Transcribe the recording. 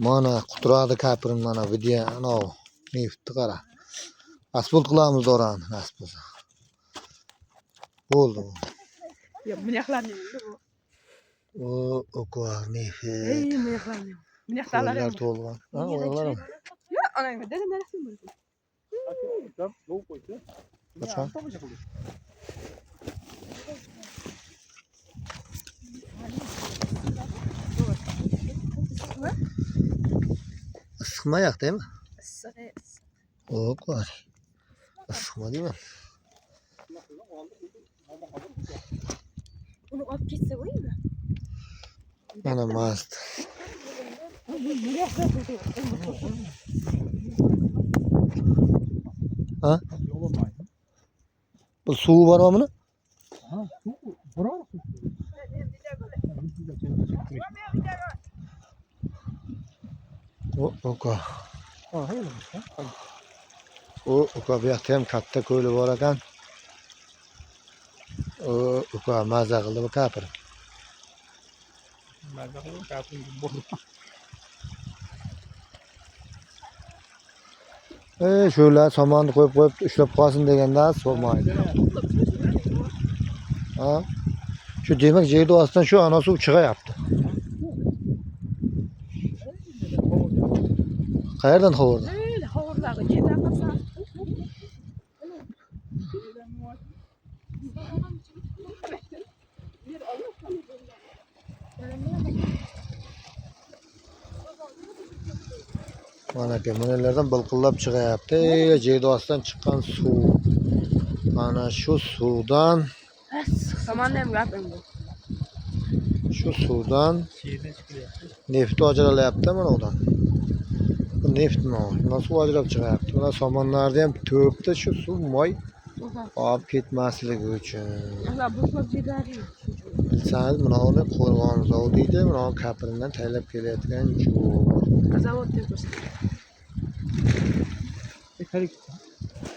Mana quturadi kapirin mana video ana neftni qara. Asfalt qilamiz orani nasib bo'lsa. Bo'ldi. Ya miyaqlarning bu. O ko'ar neft. Ey miyaqlarning. Miyaqlar to'lgan. Ha, oyoqlar ham. Ya anang dedim neresi bu? Qachon? Issiqmayaq deymi? Issiq. O ko'ar. Issiqma deyman. Uni olib ketsa bo'ladimi? Mana mast. Ha? Bu suvi bormi buni? Ha, biror. Oka. Ha, hayır. Oka bu yoqda ham katta ko'li bor ekan. Oka maza qildi bu kapir. Maza qildi kapir bo'ldi. Şöyle samanı koyup ushlab qolsin deganda so'maydi. Ha? Şu demek yerda ostidan shu ana suv chiqayapti. Qayerdan xabarda? Xabarlarga yerdan qolsa. Mana ki bunalardan bilqillab chiqayapti. Yerda ostidan chiqqan suv. Mana shu suvdan Samanni ham gapim bu. Şu suvdan neft ajralyapti mana udan. Bu neft mi o? Nasıl ajrab chiqyapti? Mana somonlarni ham to'pdi shu suv moy olib ketmasligi uchun. Ular bu ko'p jidari. Bilsangiz mana uni qo'rg'on zavodi deydi. Mana kapirindan taylab kelayotgan yo'l. Zavod deb ko'rsatdi.